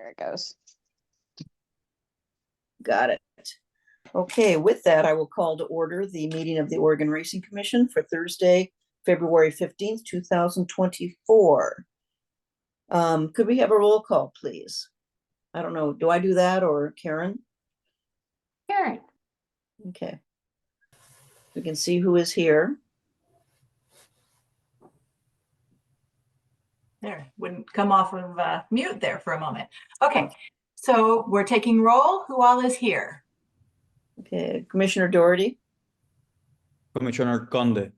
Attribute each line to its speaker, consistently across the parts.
Speaker 1: There it goes.
Speaker 2: Got it. Okay, with that, I will call to order the meeting of the Oregon Racing Commission for Thursday, February 15th, 2024. Could we have a roll call, please? I don't know, do I do that or Karen?
Speaker 1: Karen.
Speaker 2: Okay. We can see who is here.
Speaker 3: There, wouldn't come off of mute there for a moment. Okay, so we're taking roll. Who all is here?
Speaker 2: Okay, Commissioner Doherty,
Speaker 4: Commissioner Conde,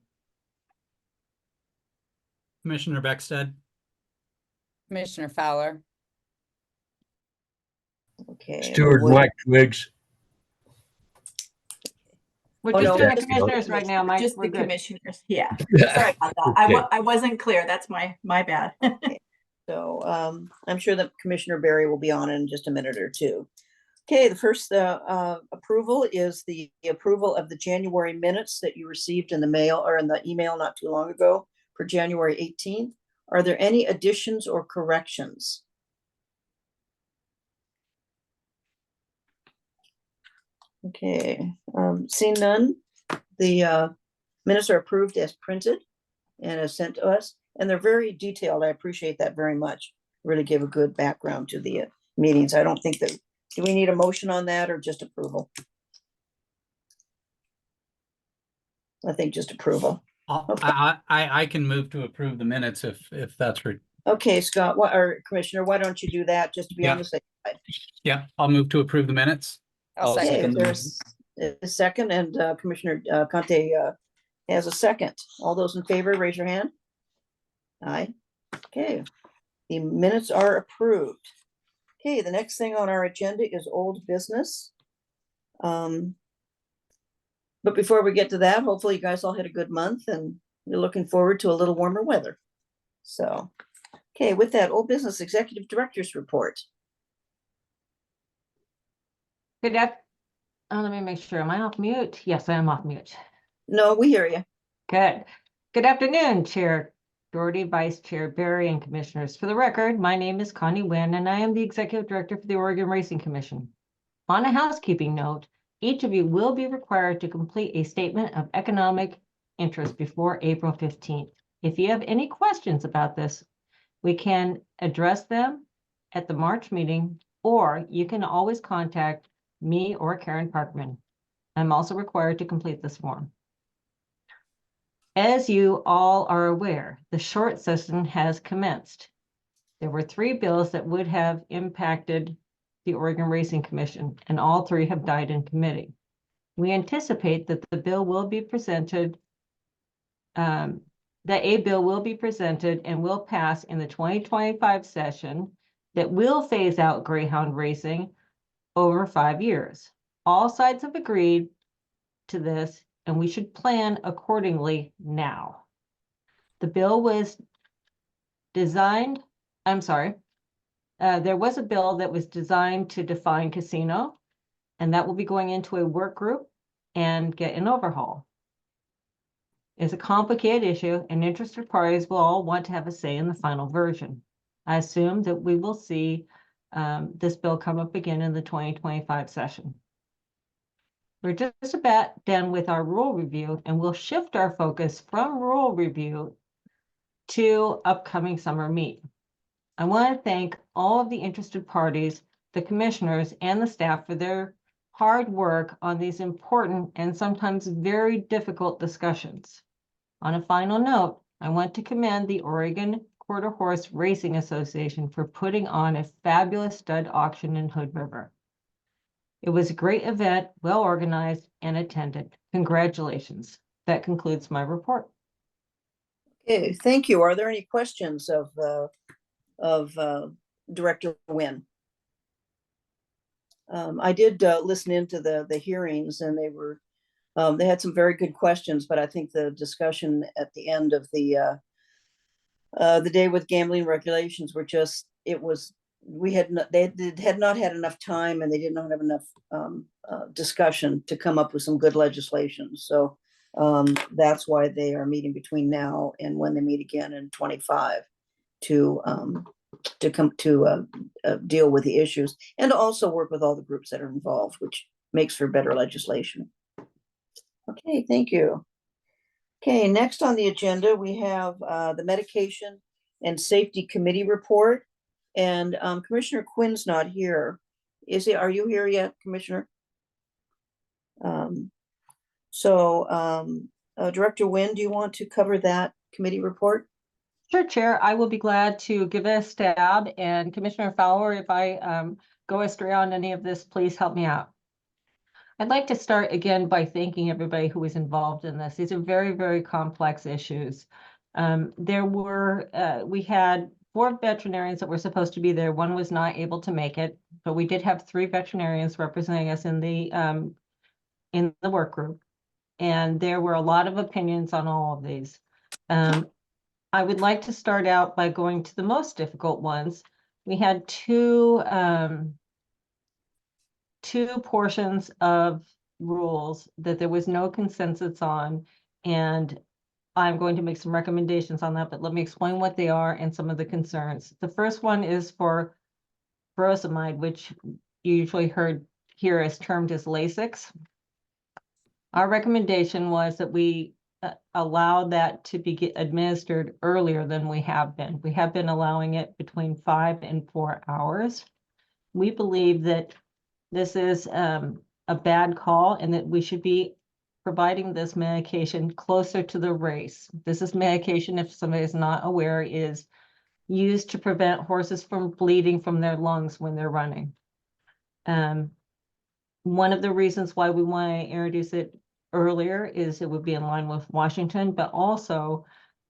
Speaker 5: Commissioner Beckstead,
Speaker 1: Commissioner Fowler.
Speaker 2: okay.
Speaker 6: Stuart
Speaker 2: Wood-
Speaker 6: Waxwiggs.
Speaker 1: We're
Speaker 2: Oh,
Speaker 1: just
Speaker 2: no,
Speaker 1: doing the
Speaker 2: just the
Speaker 1: commissioners right now, Mike.
Speaker 3: Just
Speaker 1: We're
Speaker 3: the
Speaker 1: good.
Speaker 3: commissioners. Yeah. Sorry about that. I wasn't clear. That's my bad.
Speaker 2: So I'm sure that Commissioner Barry will be on in just a minute or two. Okay, the first approval is the approval of the January minutes that you received in the mail or in the email not too long ago for January 18th. Are there any additions or corrections? Okay, seeing none, the minutes are approved as printed and as sent to us, and they're very detailed. I appreciate that very much. Really give a good background to the meetings. I don't think that, do we need a motion on that or just approval? I think just approval. Okay.
Speaker 5: I can move to approve the minutes if that's right.
Speaker 2: Okay, Scott, or Commissioner, why don't you do that just to be on
Speaker 5: Yeah.
Speaker 2: the safe side?
Speaker 5: Yeah, I'll move to approve the minutes.
Speaker 1: I'll
Speaker 4: I'll
Speaker 2: Okay,
Speaker 1: second.
Speaker 2: if there's a second and Commissioner Conte has a second. All those in favor, raise your hand. Aye. Okay, the minutes are approved. Okay, the next thing on our agenda is old business. But before we get to that, hopefully you guys all had a good month and you're looking forward to a little warmer weather. So, okay, with that, old business executive director's report.
Speaker 7: Good afternoon. Let me make sure. Am I off mute? Yes, I am off mute.
Speaker 2: No, we hear you.
Speaker 7: Good. Good afternoon, Chair Doherty, Vice Chair Barry, and Commissioners. For the record, my name is Connie Nguyen, and I am the Executive Director for the Oregon Racing Commission. On a housekeeping note, each of you will be required to complete a statement of economic interest before April 15th. If you have any questions about this, we can address them at the March meeting, or you can always contact me or Karen Parkman. I'm also required to complete this form. As you all are aware, the short session has commenced. There were 3 bills that would have impacted the Oregon Racing Commission, and all 3 have died in committee. We anticipate that the bill will be presented, that a bill will be presented and will pass in the 2025 session that will phase out greyhound racing over 5 years. All sides have agreed to this, and we should plan accordingly now. The bill was designed, there was a bill that was designed to define casino, and that will be going into a work group and get an overhaul. It's a complicated issue, and interested parties will all want to have a say in the final version. I assume that we will see this bill come up again in the 2025 session. We're just about done with our rule review, and we'll shift our focus from rule review to upcoming summer meet. I want to thank all of the interested parties, the commissioners, and the staff for their hard work on these important and sometimes very difficult discussions. On a final note, I want to commend the Oregon Quarter Horse Racing Association for putting on a fabulous stud auction in Hood River. It was a great event, well organized and attended. Congratulations. That concludes my report.
Speaker 2: Okay, thank you. Are there any questions of Director Nguyen? I did listen into the hearings, and they had some very good questions, but I think the discussion at the end of the day with gambling regulations were just, they had not had enough time, and they did not have enough discussion to come up with some good legislation. So that's why they are meeting between now and when they meet again in 25 to to come to deal with the issues and to also work with all the groups that are involved, which makes for better legislation. Okay, thank you. Okay, next on the agenda, we have the Medication and Safety Committee report. And Commissioner Quinn's not here. Are you here yet, Commissioner? Director Nguyen, do you want to cover that committee report?
Speaker 7: Sure, Chair. I will be glad to give it a stab. And Commissioner Fowler, if I go astray on any of this, please help me out. I'd like to start again by thanking everybody who was involved in this. These are very, very complex issues. We had 4 veterinarians that were supposed to be there. 1 was not able to make it, but we did have 3 veterinarians representing us in the work group. And there were a lot of opinions on all of these. I would like to start out by going to the most difficult ones. We had two portions of rules that there was no consensus on, and I'm going to make some recommendations on that, but let me explain what they are and some of the concerns. The first one is for furosemide, which you usually hear as termed as Lasix. Our recommendation was that we allow that to be administered earlier than we have been. We have been allowing it between 5 and 4 hours. We believe that this is a bad call and that we should be providing this medication closer to the race. This is medication, if somebody is not aware, is used to prevent horses from bleeding from their lungs when they're running. One of the reasons why we want to introduce it earlier is it would be in line with Washington, but also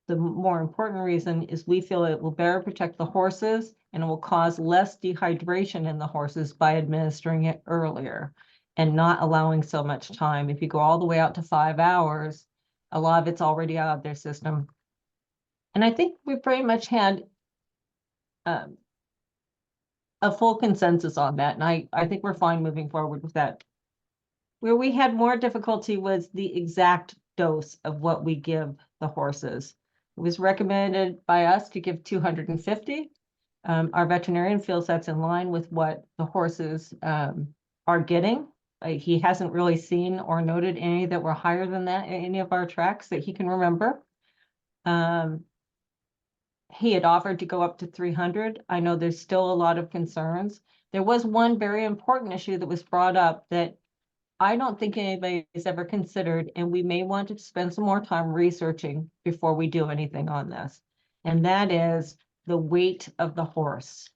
Speaker 7: the more important reason is we feel it will better protect the horses and it will cause less dehydration in the horses by administering it earlier and not allowing so much time. If you go all the way out to 5 hours, a lot of it's already out of their system. And I think we pretty much had a full consensus on that. And I think we're fine moving forward with that. Where we had more difficulty was the exact dose of what we give the horses. It was recommended by us to give 250. Our veterinarian feels that's in line with what the horses are getting. He hasn't really seen or noted any that were higher than that in any of our tracks that he can remember. He had offered to go up to 300. I know there's still a lot of concerns. There was one very important issue that was brought up that I don't think anybody has ever considered, and we may want to spend some more time researching before we do anything on this. And that is the weight of the horse.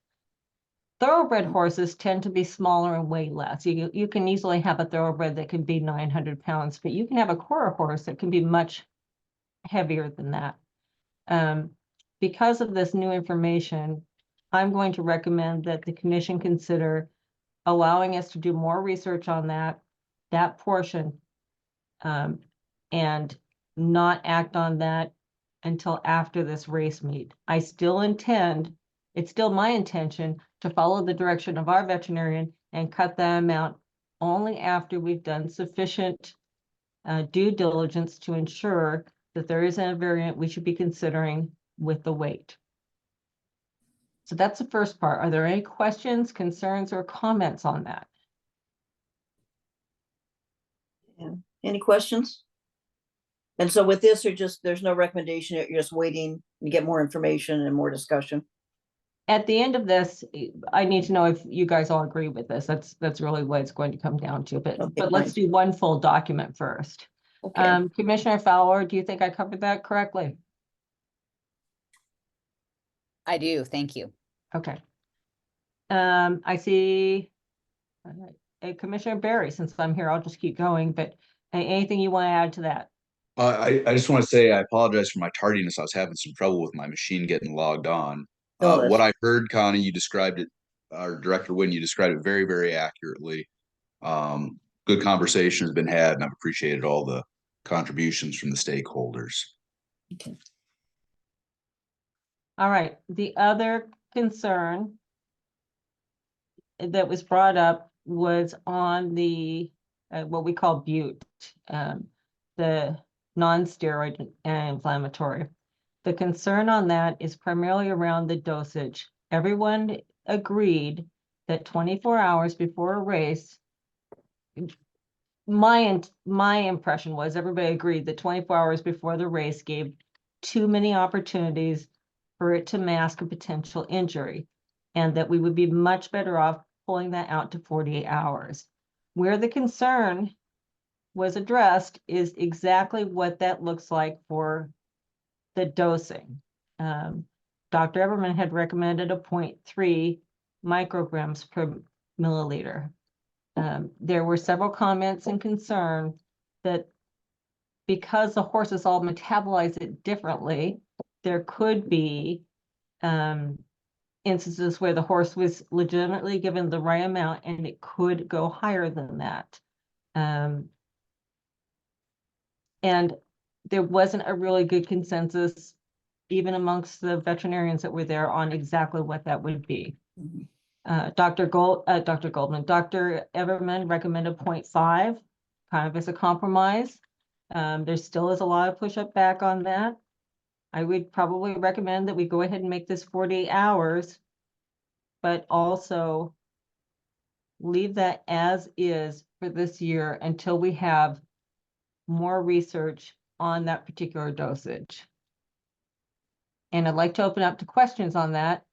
Speaker 7: Thoroughbred horses tend to be smaller and weigh less. You can easily have a thoroughbred that can be 900 pounds, but you can have a quarter horse that can be much heavier than that. Because of this new information, I'm going to recommend that the commission consider allowing us to do more research on that portion, and not act on that until after this race meet. It's still my intention to follow the direction of our veterinarian and cut that amount only after we've done sufficient due diligence to ensure that there isn't a variant we should be considering with the weight. So that's the first part. Are there any questions, concerns, or comments on that?
Speaker 2: Any questions? And so with this, there's no recommendation, you're just waiting to get more information and more discussion.
Speaker 7: At the end of this, I need to know if you guys all agree with this. That's really what it's going to come down to, but
Speaker 2: Okay,
Speaker 7: let's do one full document first.
Speaker 2: Okay,
Speaker 7: Commissioner Fowler, do you think I covered that correctly?
Speaker 1: I do, thank you.
Speaker 7: Okay. I see Commissioner Barry, since I'm here, I'll just keep going, but anything you want to add to that?
Speaker 6: I just want to say I apologize for my tardiness. I was having some trouble with my machine getting logged on. What I heard, Connie, you described it, or Director Nguyen, you described it very, very accurately. Good conversation has been had, and I've appreciated all the contributions from the stakeholders.
Speaker 2: Okay.
Speaker 7: All right. The other concern that was brought up was on the what we call bute, the non-steroid anti-inflammatory. The concern on that is primarily around the dosage everyone agreed that 24 hours before a race, my impression was everybody agreed that 24 hours before the race gave too many opportunities for it to mask a potential injury, and that we would be much better off pulling that out to 48 hours. Where the concern was addressed is exactly what that looks like for the dosing. Dr. Everman had recommended a 0.3 micrograms per milliliter. There were several comments and concern that because the horses all metabolize it differently, there could be instances where the horse was legitimately given the right amount and it could go higher than that. And there wasn't a really good consensus, even amongst the veterinarians that were there, on exactly what that would be. Dr. Everman recommended 0.5, kind of as a compromise. There still is a lot of push-up back on that. I would probably recommend that we go ahead and make this 48 hours, but also leave that as is for this year until we have more research on that particular dosage. And I'd like to open up to questions on that.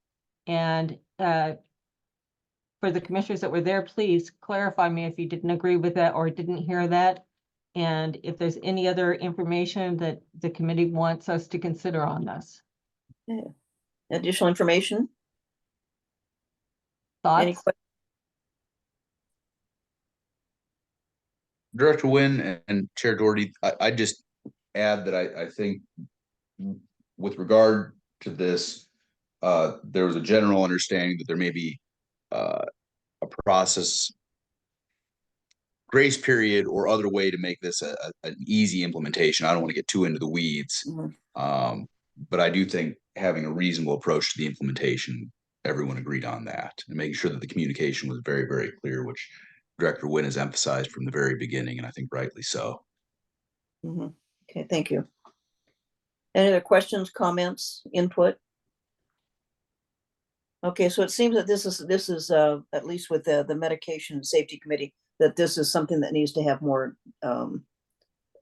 Speaker 7: And for the commissioners that were there, please clarify me if you didn't agree with that or didn't hear that. And if there's any other information that the committee wants us to consider on this.
Speaker 2: Additional information? Any
Speaker 7: Thoughts?
Speaker 6: Director Nguyen and Chair Doherty, I just add that I think with regard to this, there was a general understanding that there may be a process, grace period, or other way to make this an easy implementation. I don't want to get too into the weeds, but I do think having a reasonable approach to the implementation, everyone agreed on that, and making sure that the communication was very, very clear, which Director Nguyen has emphasized from the very beginning, and I think rightly so.
Speaker 2: Okay, thank you. Any other questions, comments, input? Okay, so it seems that this is at least with the medication safety committee, that this is something that needs to have more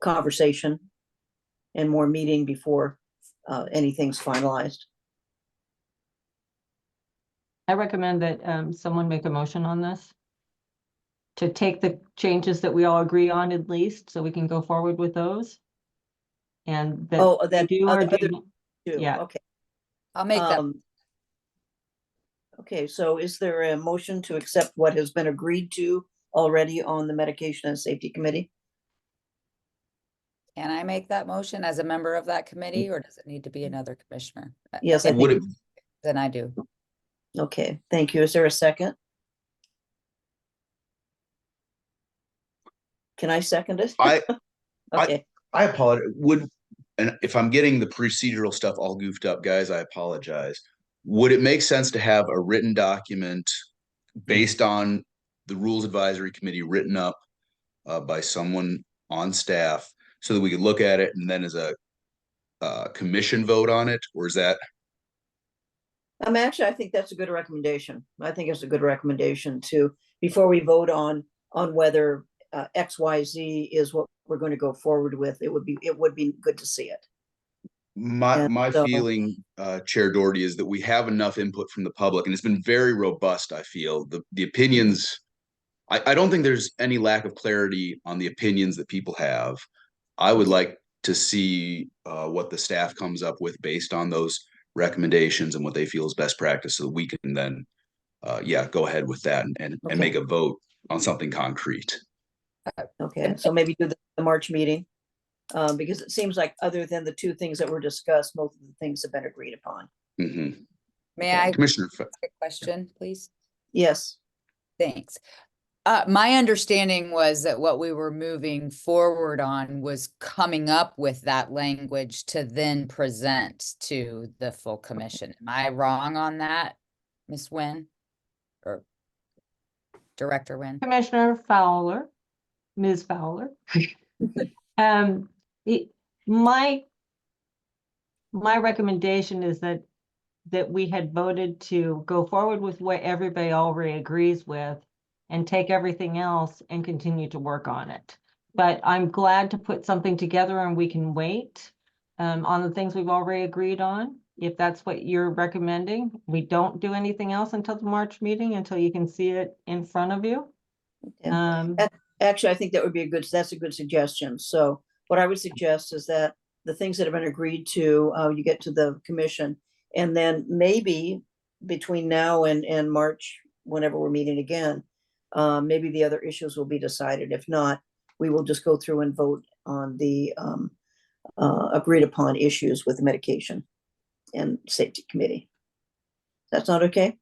Speaker 2: conversation and more meeting before anything's finalized.
Speaker 7: I recommend that someone make a motion on this to take the changes that we all agree on at least, so we can go forward with those. And that
Speaker 2: Oh,
Speaker 7: we
Speaker 2: that
Speaker 7: do or
Speaker 2: other
Speaker 7: do
Speaker 2: two,
Speaker 7: not- yeah.
Speaker 2: okay.
Speaker 1: I'll make that.
Speaker 2: Okay, so is there a motion to accept what has been agreed to already on the medication and safety committee?
Speaker 1: Can I make that motion as a member of that committee, or does it need to be another commissioner?
Speaker 2: Yes, I
Speaker 6: Would
Speaker 2: think,
Speaker 6: it,
Speaker 1: Then I do.
Speaker 2: okay, thank you. Is there a second? Can I second it? Okay,
Speaker 6: I apologize. And if I'm getting the procedural stuff all goofed up, guys, I apologize. Would it make sense to have a written document based on the Rules Advisory Committee written up by someone on staff so that we could look at it and then as a commission vote on it? Or is that?
Speaker 2: actually, I think that's a good recommendation. I think it's a good recommendation to, before we vote on whether XYZ is what we're going to go forward with, it would be good to see it.
Speaker 6: My
Speaker 2: so-
Speaker 6: feeling, Chair Doherty, is that we have enough input from the public, and it's been very robust. I feel the opinions. I don't think there's any lack of clarity on the opinions that people have. I would like to see what the staff comes up with based on those recommendations and what they feel is best practice, so that we can then, go ahead with that and
Speaker 2: Okay.
Speaker 6: make a vote on something concrete.
Speaker 2: Okay, so maybe do the March meeting, because it seems like other than the two things that were discussed, most of the things have been agreed upon.
Speaker 6: Mhm.
Speaker 1: May I ask
Speaker 6: Commissioner,
Speaker 1: a question, please?
Speaker 2: Yes,
Speaker 1: Thanks. My understanding was that what we were moving forward on was coming up with that language to then present to the full commission. Am I wrong on that, Ms. Nguyen? Or Director Nguyen?
Speaker 7: Commissioner Fowler, Ms. Fowler. My recommendation is that that we had voted to go forward with what everybody already agrees with and take everything else and continue to work on it. But I'm glad to put something together and we can wait on the things we've already agreed on. If that's what you're recommending, we don't do anything else until the March meeting, until you can see it in front of you.
Speaker 2: Okay.
Speaker 7: Um,
Speaker 2: Actually, I think that would be that's a good suggestion. So what I would suggest is that the things that have been agreed to, you get to the commission, and then maybe between now and March, whenever we're meeting again, maybe the other issues will be decided. If not, we will just go through and vote on the agreed upon issues with the medication and safety committee. That's not okay?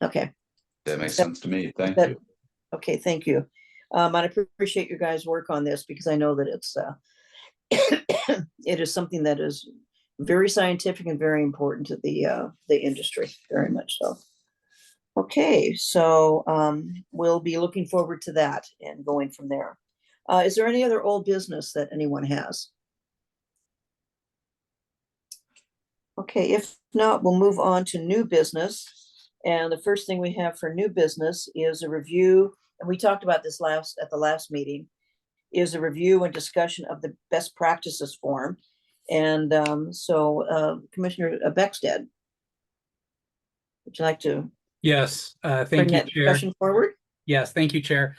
Speaker 2: Okay.
Speaker 6: That makes sense to me. Thank
Speaker 2: That-
Speaker 6: you.
Speaker 2: Okay, thank you. I appreciate your guys' work on this because I know that it's it is something that is very scientific and very important to the industry, very much so. Okay, so we'll be looking forward to that and going from there. Is there any other old business that anyone has? Okay, if not, we'll move on to new business. And the first thing we have for new business is a review, and we talked about this at the last meeting, is a review and discussion of the best practices form. And Commissioner Beckstead, would you like to
Speaker 5: Yes,
Speaker 2: bring
Speaker 5: thank you,
Speaker 2: that
Speaker 5: Chair.
Speaker 2: discussion forward?
Speaker 5: Yes, thank you, Chair.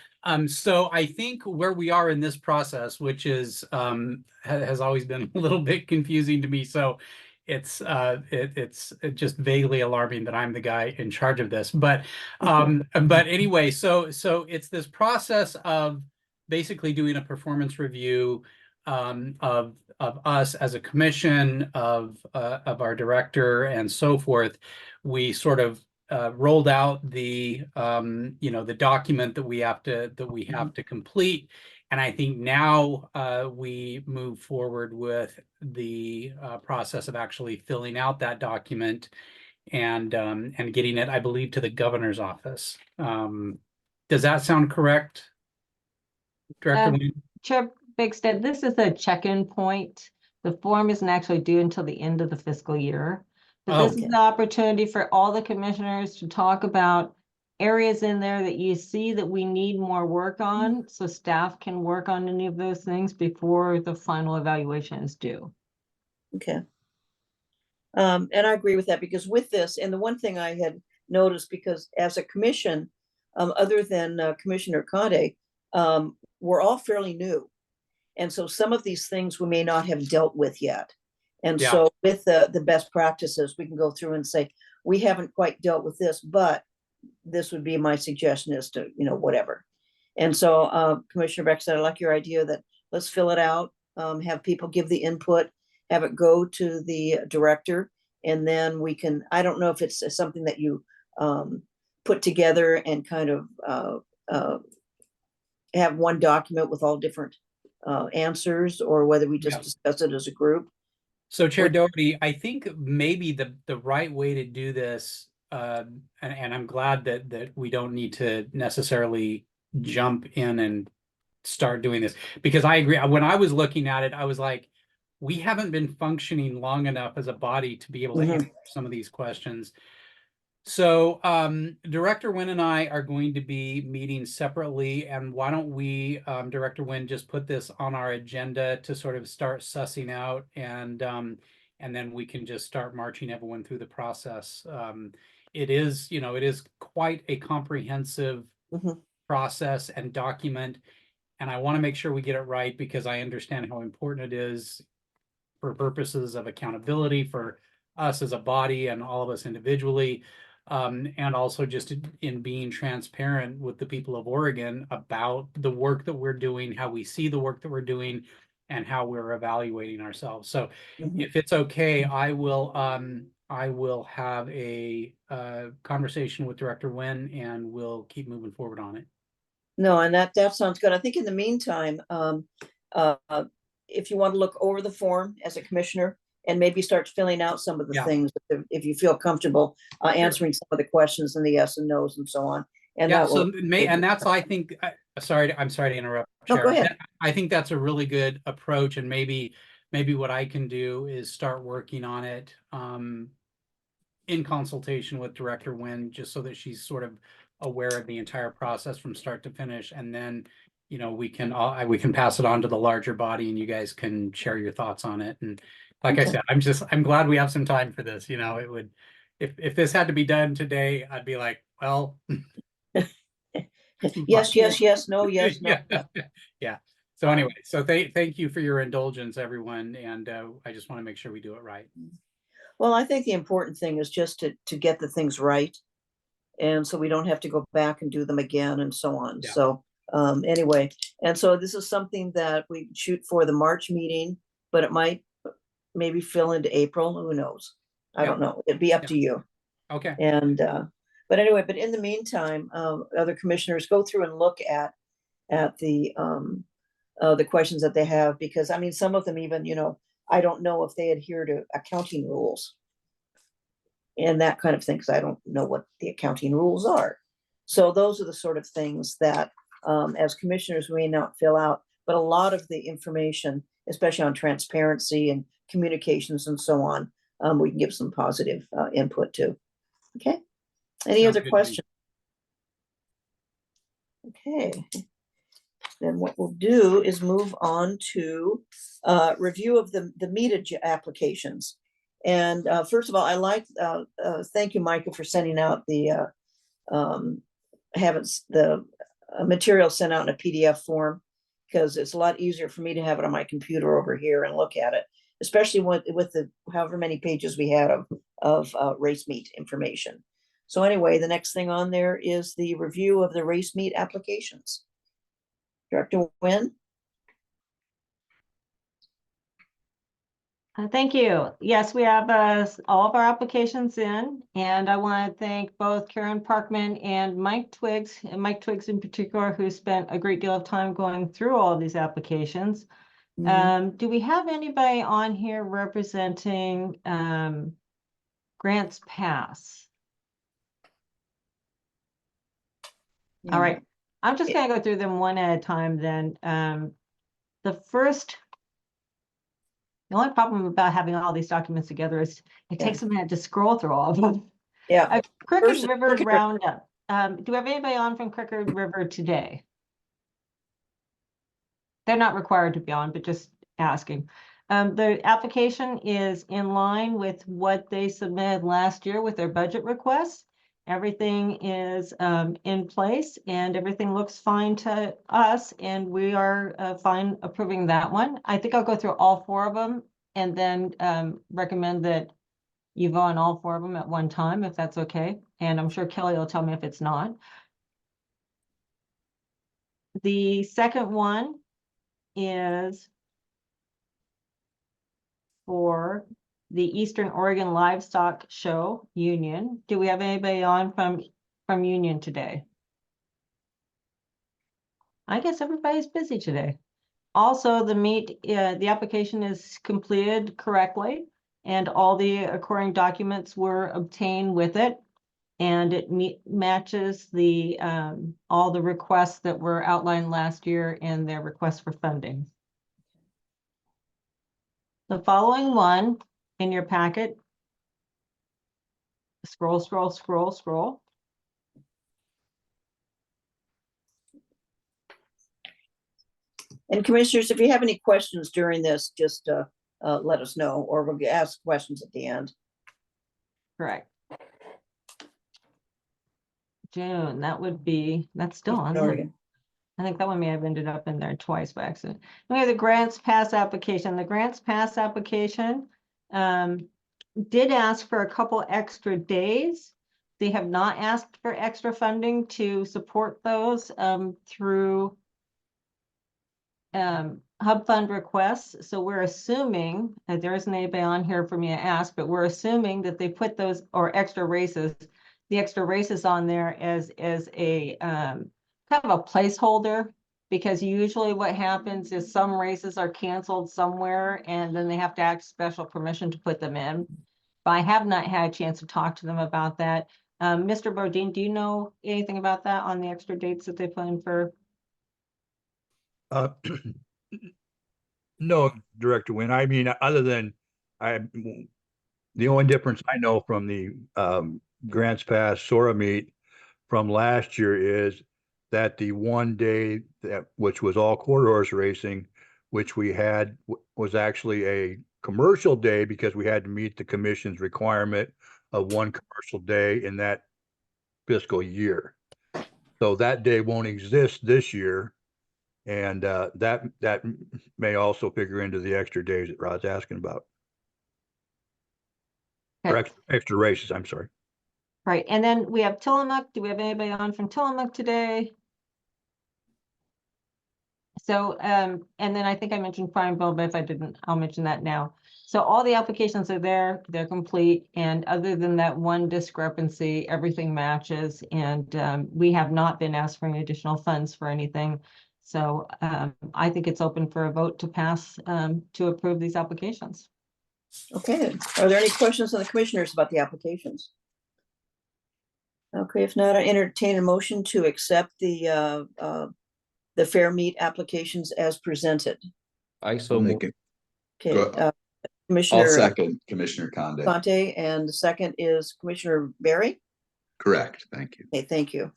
Speaker 5: So I think where we are in this process, which is has always been a little bit confusing to me. So it's just vaguely alarming that I'm the guy in charge of this. But anyway, so it's this process of basically doing a performance review of us as a commission, of our director, and so forth. We sort of rolled out the the document that we have to complete, and I think now we move forward with the process of actually filling out that document and getting it, I believe, to the governor's office. Does that sound correct, Director Wayne?
Speaker 7: Chair Bigstead, this is a check-in point. The form isn't actually due until the end of the fiscal year. But this is
Speaker 2: Okay.
Speaker 7: the opportunity for all the commissioners to talk about areas in there that you see that we need more work on, so staff can work on any of those things before the final evaluation is due.
Speaker 2: Okay. And I agree with that, because with this, and the one thing I had noticed, because as a commission, other than Commissioner Conde, we're all fairly new. And so some of these things we may not have dealt with yet. And
Speaker 5: Yeah.
Speaker 2: so with the best practices, we can go through and say, we haven't quite dealt with this, but this would be my suggestion as to, whatever. And so Commissioner Beck said, I like your idea that let's fill it out, have people give the input, have it go to the director, and then we can, I don't know if it's something that you put together and kind of have one document with all different answers, or whether we just
Speaker 5: Yeah.
Speaker 2: discuss it as a group.
Speaker 5: So Chair
Speaker 2: What-
Speaker 5: Doherty, I think maybe the right way to do this, and I'm glad that we don't need to necessarily jump in and start doing this, because I agree. When I was looking at it, I was like, we haven't been functioning long enough as a body to be able to
Speaker 2: Mhm.
Speaker 5: answer some of these questions. So Director Nguyen and I are going to be meeting separately, and why don't we, Director Nguyen, just put this on our agenda to sort of start sussing out, and then we can just start marching everyone through the process. It is quite a comprehensive
Speaker 2: Mhm.
Speaker 5: process and document, and I want to make sure we get it right, because I understand how important it is for purposes of accountability for us as a body and all of us individually. And also just in being transparent with the people of Oregon about the work that we're doing, how we see the work that we're doing, and how we're evaluating ourselves. So
Speaker 2: Mhm.
Speaker 5: if it's okay, I will have a conversation with Director Nguyen, and we'll keep moving forward on it.
Speaker 2: No, and that sounds good. I think in the meantime, if you want to look over the form as a commissioner and maybe start filling out some of the
Speaker 5: Yeah.
Speaker 2: things, if you feel comfortable answering some of the questions and the yes and no's and so on. And
Speaker 5: Yeah,
Speaker 2: that
Speaker 5: so
Speaker 2: will,
Speaker 5: and that's, I think, I'm sorry to interrupt,
Speaker 2: No, go
Speaker 5: Chair.
Speaker 2: ahead.
Speaker 5: I think that's a really good approach, and maybe maybe what I can do is start working on it in consultation with Director Nguyen, just so that she's sort of aware of the entire process from start to finish. And then, you know, we can pass it on to the larger body and you guys can share your thoughts on it. And like I
Speaker 2: Okay.
Speaker 5: said, I'm glad we have some time for this. You know, it would, if this had to be done today, I'd be like, well.
Speaker 2: Yes, yes, yes, no, yes, no.
Speaker 5: Yeah. Yeah. So anyway, so thank you for your indulgence, everyone. And I just want to make sure we do it right.
Speaker 2: Well, I think the important thing is just to get the things right. And so we don't have to go back and do them again and so on.
Speaker 5: Yeah.
Speaker 2: So anyway, and so this is something that we shoot for the March meeting, but it might maybe fill into April, who knows? I
Speaker 5: Yeah.
Speaker 2: don't know. It'd be up
Speaker 5: Yeah.
Speaker 2: to you.
Speaker 5: Okay.
Speaker 2: And but anyway, but in the meantime, other commissioners go through and look at the questions that they have, because I mean, some of them even, you know, I don't know if they adhere to accounting rules and that kind of thing, because I don't know what the accounting rules are. So those are the sort of things that as commissioners we may not fill out, but a lot of the information, especially on transparency and communications and so on, we can give some positive input to. Okay. Any
Speaker 5: Sounds
Speaker 2: other
Speaker 5: good to me.
Speaker 2: questions? Okay. Then what we'll do is move on to review of the meetage applications. And first of all, I like, thank you, Micah, for sending out the, having the material sent out in a PDF form, because it's a lot easier for me to have it on my computer over here and look at it, especially with the however many pages we had of race meet information. So anyway, the next thing on there is the review of the race meet applications. Director Nguyen?
Speaker 7: Thank you. Yes, we have all of our applications in, and I want to thank both Karen Parkman and Mike Twiggs in particular, who spent a great deal of time going through all of these applications. Do we have anybody on here representing Grants Pass? All right, I'm just going to go through them one at a time then. The only problem about having all these documents together is it takes a minute to scroll through all of them.
Speaker 2: Yeah.
Speaker 7: Crooked River Roundup. Do we have anybody on from Crooked River today? They're not required to be on, but just asking. The application is in line with what they submitted last year with their budget requests. Everything is in place and everything looks fine to us, and we are fine approving that one. I think I'll go through all four of them and then recommend that you vote on all four of them at one time, if that's okay. And I'm sure Kelly will tell me if it's not. The second one is for the Eastern Oregon Livestock Show Union. Do we have anybody on from Union today? I guess everybody's busy today. Also, the application is completed correctly and all the according documents were obtained with it. And it matches the all the requests that were outlined last year in their request for funding. The following one in your packet, scroll, scroll, scroll, scroll.
Speaker 2: And commissioners, if you have any questions during this, just let us know, or we'll ask questions at the end.
Speaker 7: Correct. June, that's still on there.
Speaker 2: Oregon.
Speaker 7: I think that one may have ended up in there twice by accident. We have the Grants Pass application. The Grants Pass application did ask for a couple extra days. They have not asked for extra funding to support those through Hub Fund requests. So we're assuming that there isn't anybody on here for me to ask, but we're assuming that they put those or extra races, the extra races on there as a kind of a placeholder, because usually what happens is some races are canceled somewhere and then they have to ask special permission to put them in. But I have not had a chance to talk to them about that. Mr. Bodine, do you know anything about that on the extra dates that they put in for?
Speaker 8: No, Director Wynn, I mean, other than the only difference I know from the Grants Pass Sora meet from last year is that the one day that, which was all quarter horse racing, which we had was actually a commercial day because we had to meet the commission's requirement of one commercial day in that fiscal year. So that day won't exist this year. And that may also figure into the extra days that Rod's asking about. Or
Speaker 7: Okay.
Speaker 8: extra races, I'm sorry.
Speaker 7: Right, and then we have Tillamook. Do we have anybody on from Tillamook today? So, and then I think I mentioned Farmville, but if I didn't, I'll mention that now. So all the applications are there, they're complete, and other than that one discrepancy, everything matches, and we have not been asked for any additional funds for anything. So I think it's open for a vote to pass to approve these applications.
Speaker 2: Okay, are there any questions on the commissioners about the applications? Okay, if not, I entertain a motion to accept the fair meet applications as presented.
Speaker 4: I
Speaker 6: I'll
Speaker 4: so move.
Speaker 6: make it.
Speaker 2: Okay,
Speaker 6: Go- I'll
Speaker 2: Commissioner
Speaker 6: second Commissioner Conde.
Speaker 2: Conte, and the second is Commissioner Barry.
Speaker 6: Correct. Thank you.
Speaker 2: Okay, thank you.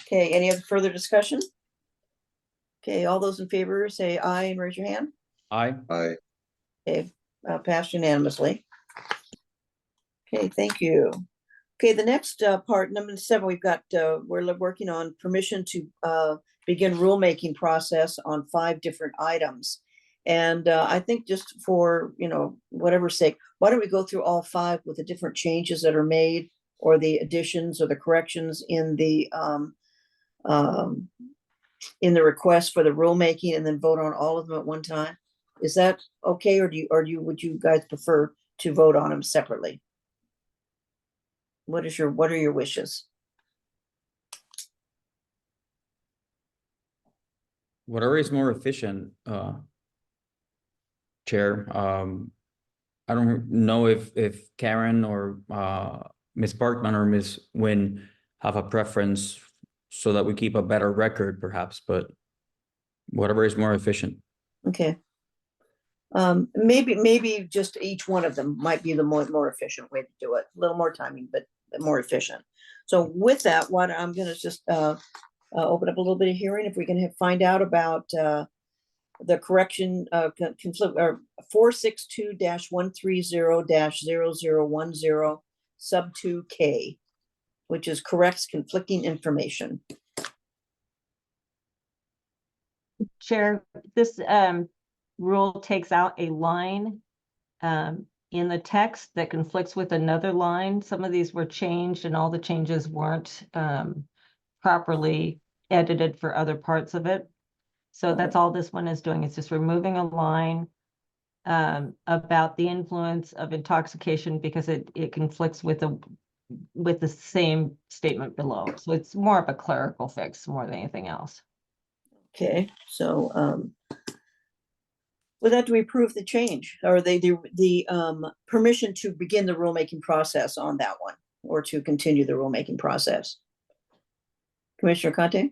Speaker 2: Okay, any other further discussion? Okay, all those in favor say aye and raise your hand.
Speaker 4: Aye.
Speaker 6: Aye.
Speaker 2: Okay, passed unanimously. Okay, thank you. Okay, the next part, number 7, we've got, we're working on permission to begin rulemaking process on 5 different items. And I think just for, whatever's sake, why don't we go through all 5 with the different changes that are made or the additions or the corrections in the request for the rulemaking, and then vote on all of them at one time? Is that okay, or would you guys prefer to vote on them separately? What are your wishes?
Speaker 4: Whatever is more efficient, Chair. I don't know if Karen or Ms. Parkman or Ms. Nguyen have a preference so that we keep a better record perhaps, but whatever is more efficient.
Speaker 2: Okay. Maybe just each one of them might be the more efficient way to do it. A little more timing, but more efficient. So with that, what I'm gonna just open up a little bit of hearing if we can find out about the correction conflict or 462-130-0010 sub 2K, which is corrects conflicting information.
Speaker 7: Chair, this rule takes out a line in the text that conflicts with another line. Some of these were changed and all the changes weren't properly edited for other parts of it. So that's all this one is doing. It's just removing a line about the influence of intoxication because it conflicts with the same statement below. So it's more of a clerical fix more than anything else.
Speaker 2: Okay, so with that, do we approve the change or the permission to begin the rulemaking process on that one, or to continue the rulemaking process? Commissioner Conte?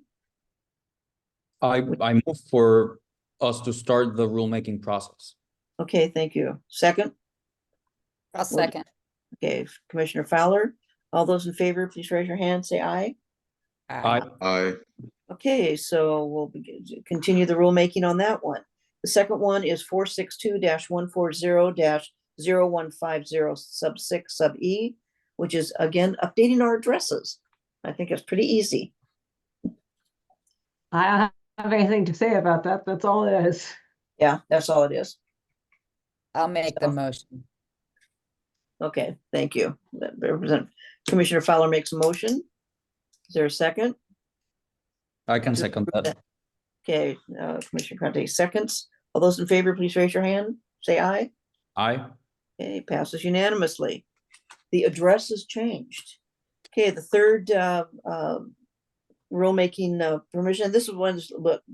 Speaker 4: I move for us to start the rulemaking process.
Speaker 2: Okay, thank you. Second?
Speaker 1: I'll second.
Speaker 2: Okay, Commissioner Fowler, all those in favor, please raise your hand, say aye.
Speaker 4: Aye.
Speaker 6: Aye.
Speaker 2: Okay, so we'll continue the rulemaking on that one. The second one is 462-140-0150 sub 6 sub E, which is again updating our addresses. I think it's pretty easy.
Speaker 7: I don't have anything to say about that. That's all it is.
Speaker 2: Yeah, that's all it is.
Speaker 1: I'll make the motion.
Speaker 2: Okay, thank you. Commissioner Fowler makes a motion. Is there a second?
Speaker 4: I can second that.
Speaker 2: Okay, Commissioner Conte seconds. All those in favor, please raise your hand. Say aye.
Speaker 4: Aye.
Speaker 2: Okay, passes unanimously. The address has changed. Okay, the third rulemaking permission, this is one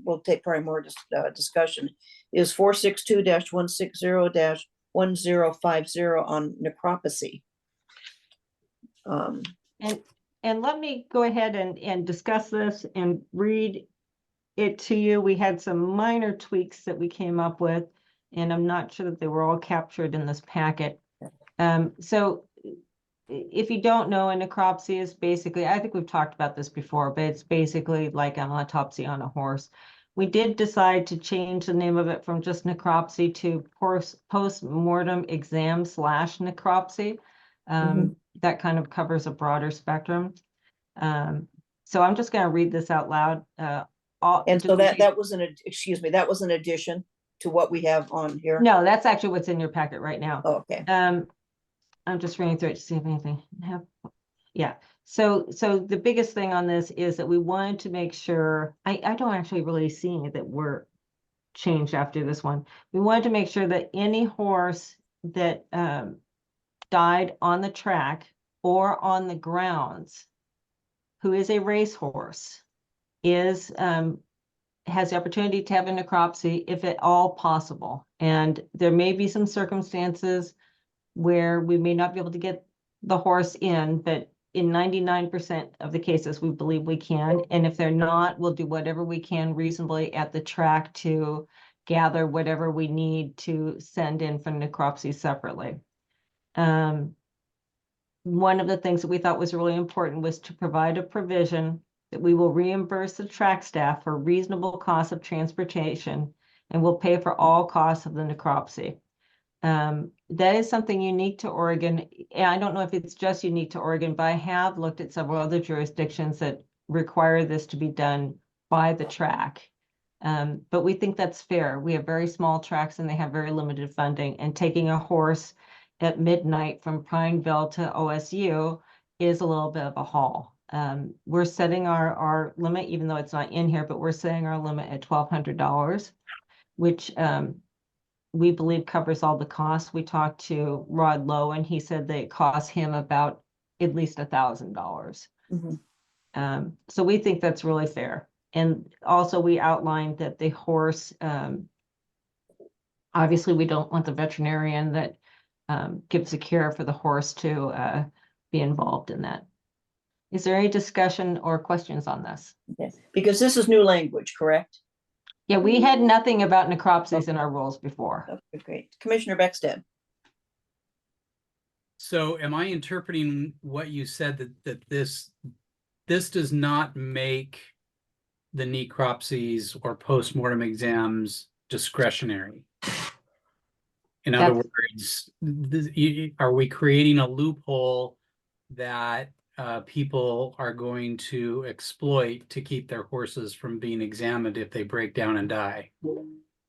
Speaker 2: we'll take probably more discussion, is 462-160-1050 on necropsy.
Speaker 7: And let me go ahead and discuss this and read it to you. We had some minor tweaks that we came up with, and I'm not sure that they were all captured in this packet. So if you don't know, a necropsy is basically, I think we've talked about this before, but it's basically like an autopsy on a horse. We did decide to change the name of it from just necropsy to post-mortem exam / necropsy. That kind of covers a broader spectrum. So I'm just going to read this out loud.
Speaker 2: And so that was excuse me, that was an addition to what we have on here?
Speaker 7: No, that's actually what's in your packet right now.
Speaker 2: Oh, okay.
Speaker 7: I'm just reading through it to see if anything yeah. So the biggest thing on this is that we wanted to make sure, I don't actually really see that we're changed after this one. We wanted to make sure that any horse that died on the track or on the grounds who is a racehorse is has the opportunity to have a necropsy if at all possible. And there may be some circumstances where we may not be able to get the horse in, but in 99% of the cases, we believe we can. And if they're not, we'll do whatever we can reasonably at the track to gather whatever we need to send in for necropsy separately. One of the things that we thought was really important was to provide a provision that we will reimburse the track staff for reasonable costs of transportation and will pay for all costs of the necropsy. That is something unique to Oregon. And I don't know if it's just unique to Oregon, but I have looked at several other jurisdictions that require this to be done by the track. But we think that's fair. We have very small tracks and they have very limited funding, and taking a horse at midnight from Prineville to OSU is a little bit of a haul. We're setting our limit, even though it's not in here, but we're setting our limit at $1,200, which we believe covers all the costs. We talked to Rod Lowe and he said that it costs him about at least $1,000. So we think that's really fair. And also we outlined that the horse, obviously we don't want the veterinarian that gives the care for the horse to be involved in that. Is there any discussion or questions on this?
Speaker 2: Okay. Because this is new language, correct?
Speaker 7: Yeah, we had nothing about necropsies in our rules before.
Speaker 2: Okay, great. Commissioner Beckstead.
Speaker 5: So am I interpreting what you said that this does not make the necropsies or postmortem exams discretionary? In other words, are we creating a loophole that people are going to exploit to keep their horses from being examined if they break down and die?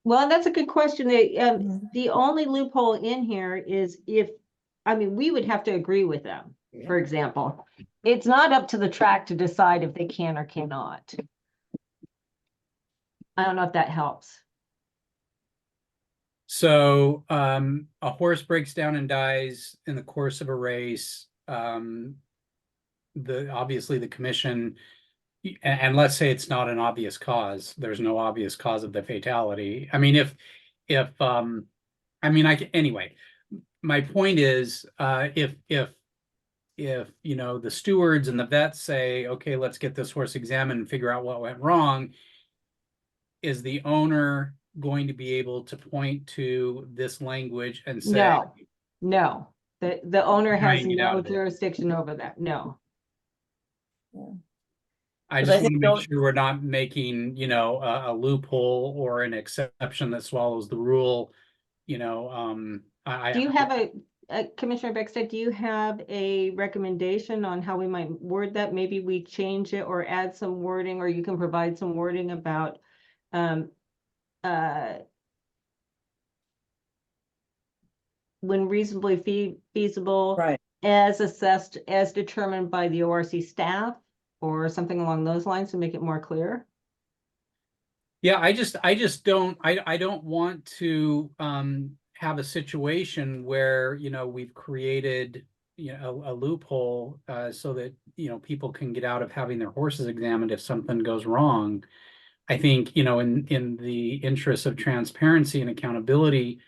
Speaker 7: Well, that's a good question. The only loophole in here is we would have to agree with them, for example. It's not up to the track to decide if they can or cannot. I don't know if that helps.
Speaker 5: So a horse breaks down and dies in the course of a race. Obviously the commission, and let's say it's not an obvious cause, there's no obvious cause of the fatality. I mean, anyway, my point is, if you know, the stewards and the vets say, okay, let's get this horse examined and figure out what went wrong, is the owner going to be able to point to this language and say,
Speaker 7: no, the owner has
Speaker 5: Trying it out
Speaker 7: no
Speaker 5: of it.
Speaker 7: jurisdiction over that. No.
Speaker 5: I just want to make sure we're not making, you know, a loophole or an exception that swallows the rule. You know,
Speaker 7: Do you have Commissioner Beckstead, do you have a recommendation on how we might word that? Maybe we change it or add some wording, or you can provide some wording about when reasonably feasible,
Speaker 2: Right.
Speaker 7: as assessed, as determined by the ORC staff, or something along those lines to make it more clear?
Speaker 5: Yeah, I just don't want to have a situation where, you know, we've created, you know, a loophole so that, you know, people can get out of having their horses examined if something goes wrong. I think, you know, in the interest of transparency and accountability,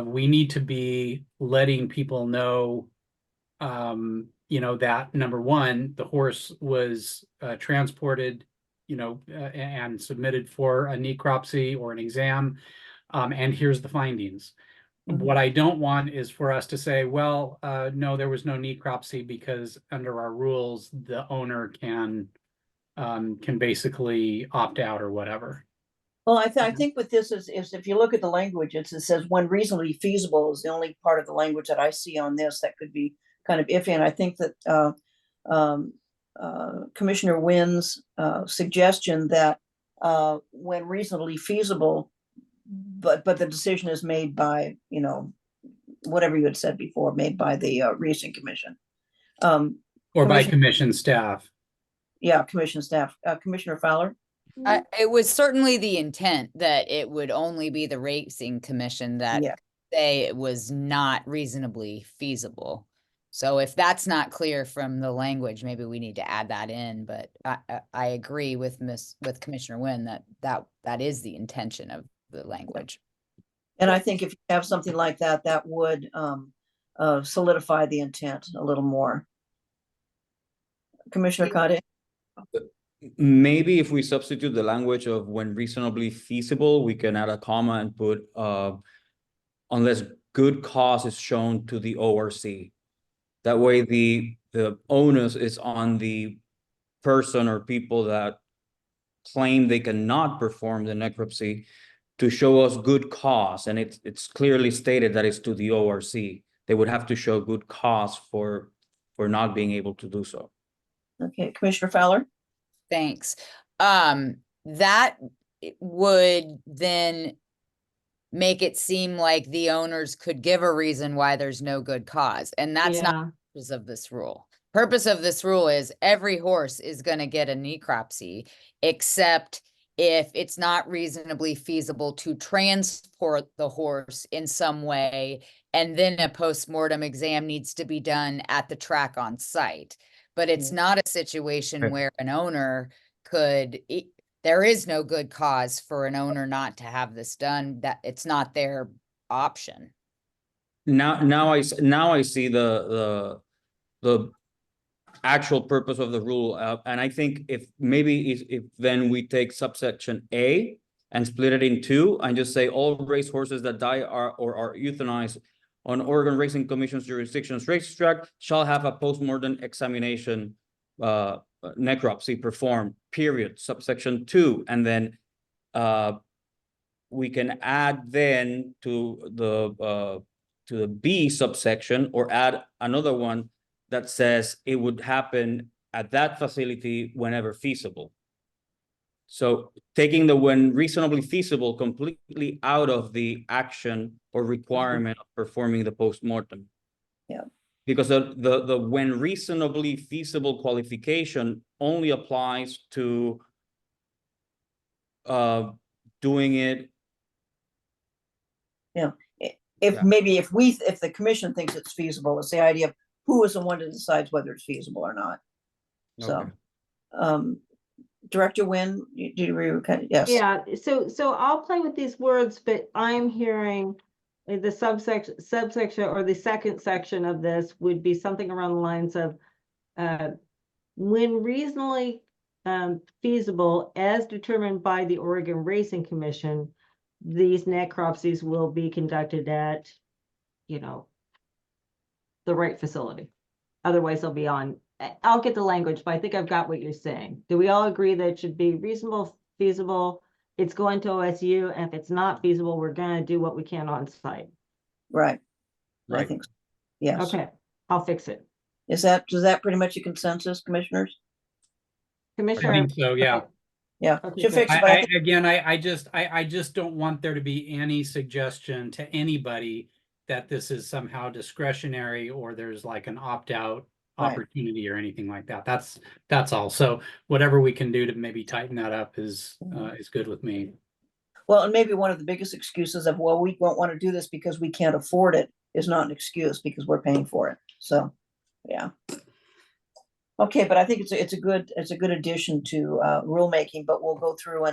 Speaker 5: we need to be letting people know, you know, that number one, the horse was transported, you know, and submitted for a necropsy or an exam. And here's the findings.
Speaker 2: Mhm.
Speaker 5: What I don't want is for us to say, well, no, there was no necropsy because under our rules, the owner can basically opt out or whatever.
Speaker 2: Well, I think with this is if you look at the language, it says when reasonably feasible is the only part of the language that I see on this that could be kind of iffy. And I think that Commissioner Wynn's suggestion that when reasonably feasible, but the decision is made by, you know, whatever you had said before, made by the Racing Commission.
Speaker 5: Or by
Speaker 2: Commissioner-
Speaker 5: commission staff.
Speaker 2: Yeah, commission staff. Commissioner Fowler?
Speaker 1: It was certainly the intent that it would only be the Racing Commission that
Speaker 2: Yeah.
Speaker 1: say it was not reasonably feasible. So if that's not clear from the language, maybe we need to add that in, but I agree with Commissioner Wynn that is the intention of the language.
Speaker 2: And I think if you have something like that, that would solidify the intent a little more. Commissioner Conde?
Speaker 4: Maybe if we substitute the language of when reasonably feasible, we can add a comma and put unless good cause is shown to the ORC. That way the onus is on the person or people that claim they cannot perform the necropsy to show us good cause. And it's clearly stated that it's to the ORC. They would have to show good cause for not being able to do so.
Speaker 2: Okay, Commissioner Fowler?
Speaker 1: Thanks. That would then make it seem like the owners could give a reason why there's no good cause. And that's not the purpose of this rule. Purpose of this rule is every horse is going to get a necropsy, except if it's not reasonably feasible to transport the horse in some way, and then a post-mortem exam needs to be done at the track on site. But it's not a situation
Speaker 4: Right.
Speaker 1: where an owner could, there is no good cause for an owner not to have this done, that it's not their option.
Speaker 4: Now I see the actual purpose of the rule, and I think if then we take subsection A and split it in two and just say all race horses that die are euthanized on Oregon Racing Commission's jurisdiction's racetrack shall have a postmortem examination necropsy performed, period, subsection 2. And then we can add then to the B subsection, or add another one that says it would happen at that facility whenever feasible. So taking the when reasonably feasible completely out of the action or requirement of performing the postmortem.
Speaker 2: Yeah.
Speaker 4: Because the when reasonably feasible qualification only applies to doing it.
Speaker 2: If
Speaker 4: Yeah.
Speaker 2: maybe if the commission thinks it's feasible, it's the idea of who is the one that decides whether it's feasible or not. So,
Speaker 4: Okay.
Speaker 2: Director Wynn, do you agree with yes?
Speaker 7: Yeah, so I'll play with these words, but I'm hearing the subsection or the second section of this would be something around the lines of when reasonably feasible as determined by the Oregon Racing Commission, these necropsies will be conducted at, the right facility. Otherwise they'll be on, I'll get the language, but I think I've got what you're saying. Do we all agree that it should be reasonable, feasible? It's going to OSU, and if it's not feasible, we're gonna do what we can on site.
Speaker 2: Right. I
Speaker 4: Right.
Speaker 2: think so. Yes.
Speaker 7: Okay, I'll fix it.
Speaker 2: Is that pretty much a consensus, commissioners?
Speaker 5: I
Speaker 7: Commissioner.
Speaker 5: think so, yeah.
Speaker 2: Yeah,
Speaker 7: Okay,
Speaker 2: should
Speaker 7: good.
Speaker 2: fix it, but I think-
Speaker 5: Again, I just don't want there to be any suggestion to anybody that this is somehow discretionary or there's like an opt-out
Speaker 2: Right.
Speaker 5: opportunity or anything like that. That's all. So whatever we can do to maybe tighten that up is good with me.
Speaker 2: Well, and maybe one of the biggest excuses of, well, we won't want to do this because we can't afford it is not an excuse because we're paying for it. So, yeah. Okay, but I think it's a good addition to rulemaking, but we'll go through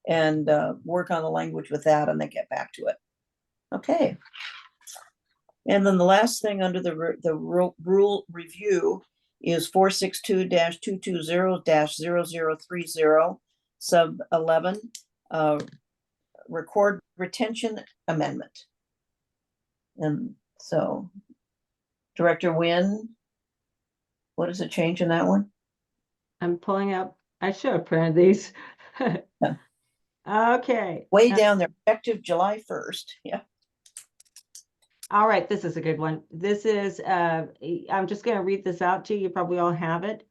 Speaker 2: and work on the language with that and then get back to it. Okay. And then the last thing under the rule review is 462-220-0030 sub 11. Record retention amendment. And so Director Nguyen, what is the change in that one?
Speaker 7: I'm pulling up, I should have printed these. Okay.
Speaker 2: Way down there, effective July 1st. Yeah.
Speaker 7: All right, this is a good one. This is, I'm just going to read this out to you. You probably all have it.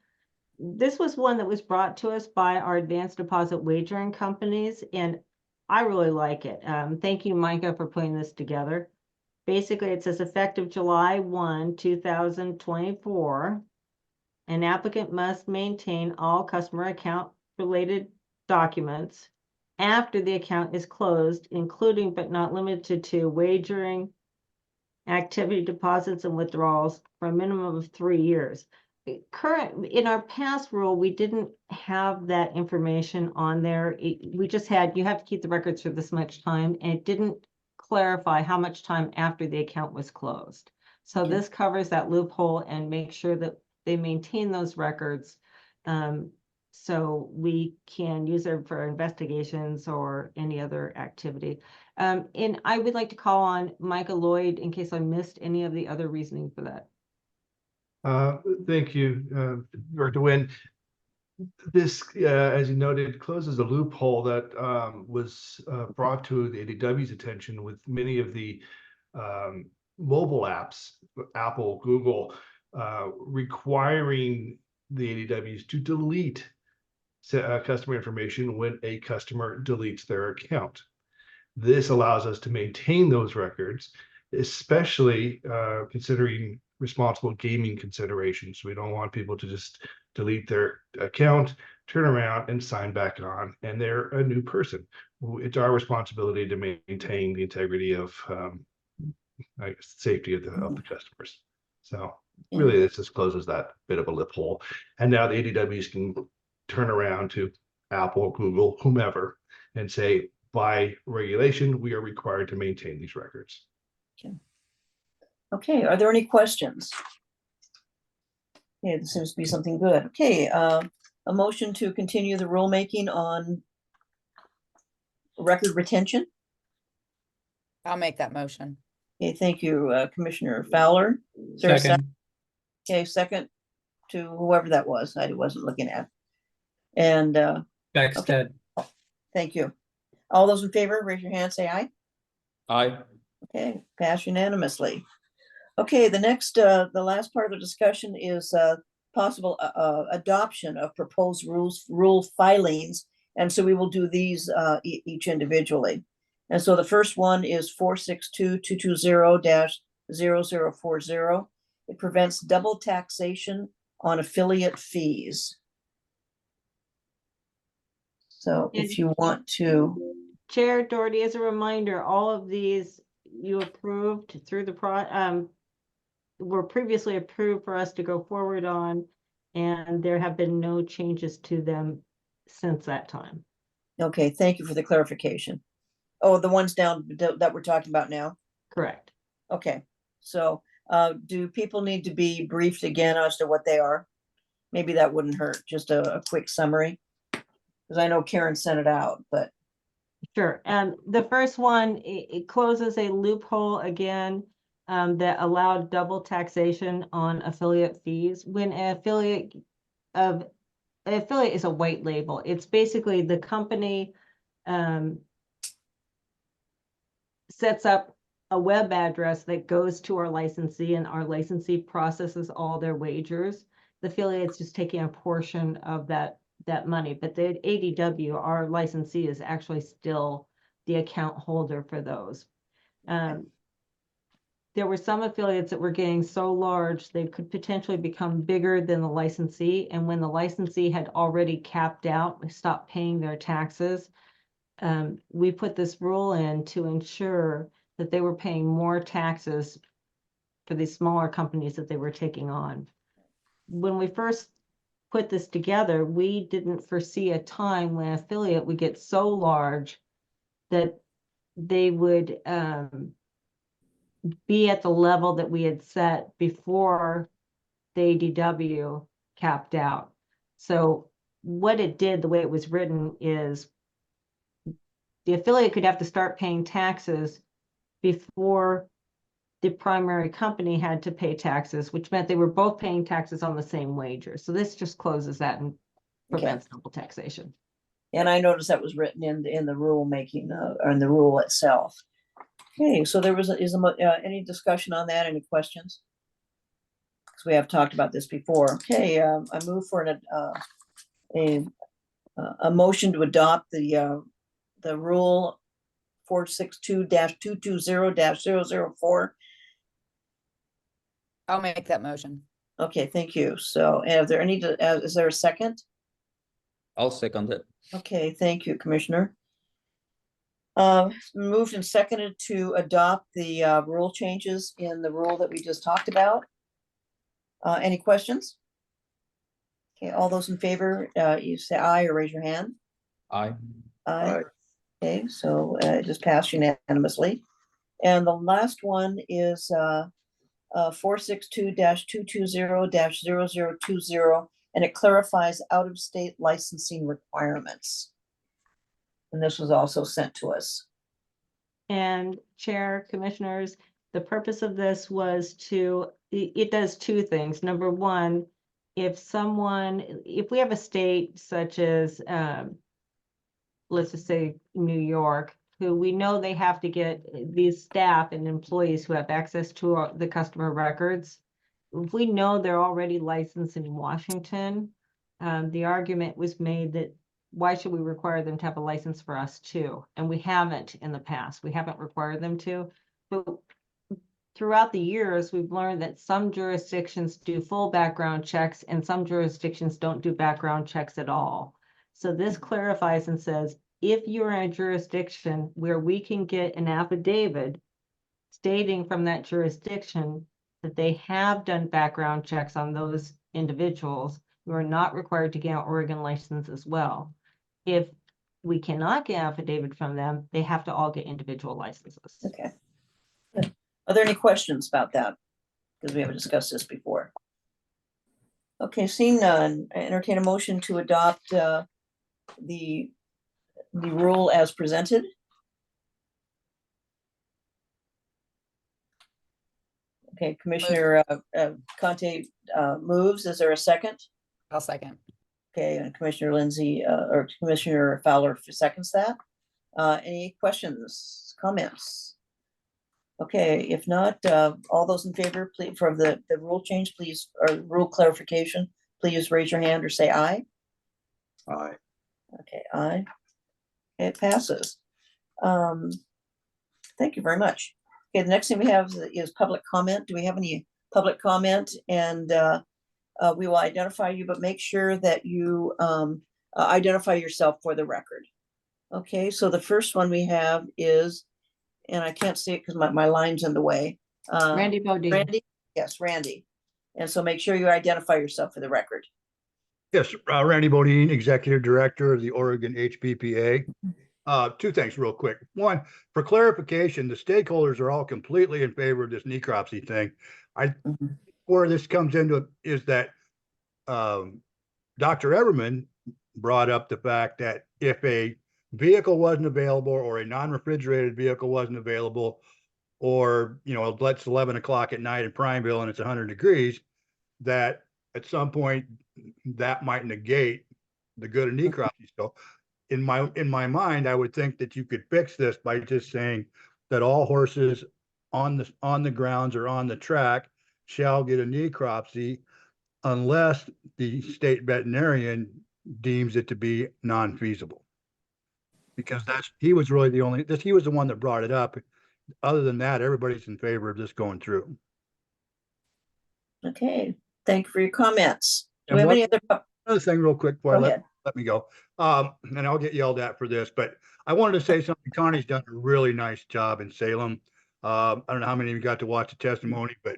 Speaker 7: This was one that was brought to us by our advanced deposit wagering companies, and I really like it. Thank you, Micah, for putting this together. Basically, it says effective July 1, 2024, an applicant must maintain all customer account related documents after the account is closed, including but not limited to wagering, activity deposits and withdrawals for a minimum of 3 years. In our past rule, we didn't have that information on there. We just had, you have to keep the records for this much time, and it didn't clarify how much time after the account was closed. So
Speaker 2: Okay.
Speaker 7: this covers that loophole and makes sure that they maintain those records. So we can use them for investigations or any other activity. And I would like to call on Micah Lloyd in case I missed any of the other reasoning for that.
Speaker 9: Thank you, Director Nguyen. This, as you noted, closes a loophole that was brought to the ADW's attention with many of the mobile apps, Apple, Google, requiring the ADWs to delete customer information when a customer deletes their account. This allows us to maintain those records, especially considering responsible gaming considerations. We don't want people to just delete their account, turn around and sign back on, and they're a new person. It's our responsibility to maintain the integrity of I guess, safety of the customers. So really, this just closes that bit of a loophole. And now the ADWs can turn around to Apple, Google, whomever, and say, by regulation, we are required to maintain these records.
Speaker 2: Okay, are there any questions? Yeah, this seems to be something good. Okay, a motion to continue the rulemaking on record retention.
Speaker 1: I'll make that motion.
Speaker 2: Okay, thank you, Commissioner Fowler. Is there a
Speaker 5: Second.
Speaker 2: Okay, second to whoever that was, I wasn't looking at. And
Speaker 5: Beckstead.
Speaker 2: thank you. All those in favor, raise your hand, say aye.
Speaker 4: Aye.
Speaker 2: Okay, pass unanimously. Okay, the next, the last part of the discussion is possible adoption of proposed rule filings. And so we will do these each individually. And so the first one is 462-220-0040. It prevents double taxation on affiliate fees. So if you want to.
Speaker 7: Chair Doherty, as a reminder, all of these you approved through the were previously approved for us to go forward on, and there have been no changes to them since that time.
Speaker 2: Okay, thank you for the clarification. Oh, the ones down that we're talking about now?
Speaker 7: Correct.
Speaker 2: Okay, so do people need to be briefed again as to what they are? Maybe that wouldn't hurt, just a quick summary. Because I know Karen sent it out, but.
Speaker 7: Sure. The first one, it closes a loophole again that allowed double taxation on affiliate fees. When an affiliate is a white label, it's basically the company sets up a web address that goes to our licensee, and our licensee processes all their wagers. The affiliate's just taking a portion of that money, but the ADW, our licensee, is actually still the account holder for those. There were some affiliates that were getting so large they could potentially become bigger than the licensee, and when the licensee had already capped out, stopped paying their taxes, we put this rule in to ensure that they were paying more taxes for these smaller companies that they were taking on. When we first put this together, we didn't foresee a time when an affiliate would get so large that they would be at the level that we had set before the ADW capped out. So what it did, the way it was written, is the affiliate could have to start paying taxes before the primary company had to pay taxes, which meant they were both paying taxes on the same wages. So this just closes that and prevents double taxation.
Speaker 2: And I noticed that was written in the rule making, or in the rule itself. Okay, so there was, any discussion on that? Any questions? Because we have talked about this before. Okay, I move for a motion to adopt the rule 462-220-004.
Speaker 1: I'll make that motion.
Speaker 2: Okay, thank you. So, is there a second?
Speaker 4: I'll second it.
Speaker 2: Okay, thank you, Commissioner. Moved and seconded to adopt the rule changes in the rule that we just talked about. Any questions? Okay, all those in favor, you say aye or raise your hand.
Speaker 4: Aye.
Speaker 2: Aye. Okay, so it just passed unanimously. And the last one is 462-220-0020, and it clarifies out-of-state licensing requirements. And this was also sent to us.
Speaker 7: And Chair, Commissioners, the purpose of this was it does two things. Number one, if we have a state such as, let's just say New York, who we know they have to get these staff and employees who have access to the customer records. If we know they're already licensed in Washington, the argument was made that why should we require them to have a license for us too? And we haven't in the past. We haven't required them to. But throughout the years, we've learned that some jurisdictions do full background checks and some jurisdictions don't do background checks at all. So this clarifies and says, if you're in a jurisdiction where we can get an affidavit stating from that jurisdiction that they have done background checks on those individuals, you are not required to get an Oregon license as well. If we cannot get affidavit from them, they have to all get individual licenses.
Speaker 2: Okay. Good. Are there any questions about that? Because we haven't discussed this before. Okay, seeing none, I entertain a motion to adopt the rule as presented. Okay, Commissioner Conte moves. Is there a second?
Speaker 1: I'll second.
Speaker 2: Okay, and Commissioner Lindsay or Commissioner Fowler seconds that. Any questions, comments? Okay, if not, all those in favor, please, for the rule change, please, or rule clarification, please raise your hand or say aye.
Speaker 6: Aye.
Speaker 2: Okay, aye. It passes. Thank you very much. Okay, the next thing we have is public comment. Do we have any public comment? And we will identify you, but make sure that you identify yourself for the record. Okay, so the first one we have is, and I can't see it because my line's in the way.
Speaker 7: Randy Bodine.
Speaker 2: Randy, yes, Randy. And so make sure you identify yourself for the record.
Speaker 8: Yes, Randy Bodine, Executive Director of the Oregon HBPA. Two things real quick. One, for clarification, the stakeholders are all completely in favor of this necropsy thing. Where this comes into is that Dr. Everman brought up the fact that if a vehicle wasn't available or a non-refrigerated vehicle wasn't available, or, you know, it's 11 o'clock at night in Prineville and it's 100 degrees, that at some point that might negate the good of necropsy. So in my mind, I would think that you could fix this by just saying that all horses on the grounds or on the track shall get a necropsy unless the state veterinarian deems it to be non-feasible. Because he was really he was the one that brought it up. Other than that, everybody's in favor of this going through.
Speaker 2: Okay, thank you for your comments. Do
Speaker 8: And
Speaker 2: we have
Speaker 8: one-
Speaker 2: any other?
Speaker 8: Another thing real quick before
Speaker 2: Go
Speaker 8: I let
Speaker 2: ahead.
Speaker 8: me go. And I'll get yelled at for this, but I wanted to say something. Connie's done a really nice job in Salem. I don't know how many of you got to watch the testimony, but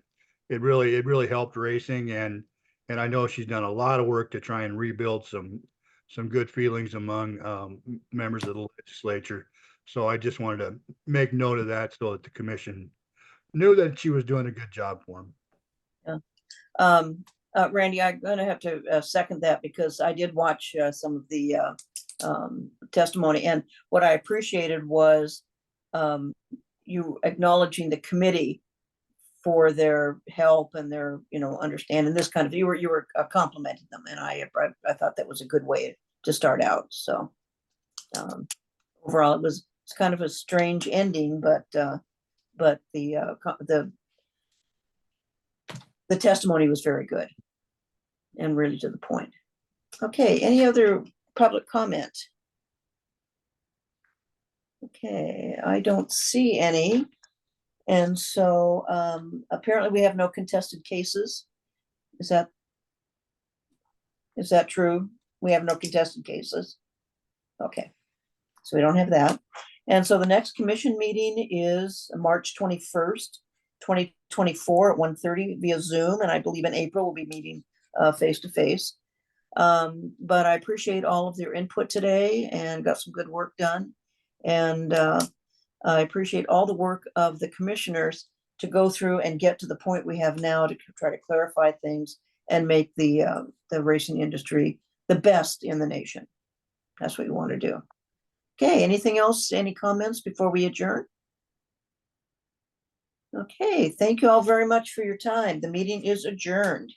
Speaker 8: it really helped racing, and I know she's done a lot of work to try and rebuild some good feelings among members of the legislature. So I just wanted to make note of that so that the commission knew that she was doing a good job for them.
Speaker 2: Randy, I'm gonna have to second that because I did watch some of the testimony. And what I appreciated was you acknowledging the committee for their help and their, understanding this kind of, you were complimenting them, and I thought that was a good way to start out. So overall, it's kind of a strange ending, but the testimony was very good and really to the point. Okay, any other public comment? Okay, I don't see any. And so apparently we have no contested cases. Is that true? We have no contested cases. Okay, so we don't have that. And so the next commission meeting is March 21st, 2024 at 1:30 via Zoom. And I believe in April we'll be meeting face to face. But I appreciate all of their input today and got some good work done. And I appreciate all the work of the commissioners to go through and get to the point we have now to try to clarify things and make the racing industry the best in the nation. That's what we want to do. Okay, anything else? Any comments before we adjourn? Okay, thank you all very much for your time. The meeting is adjourned.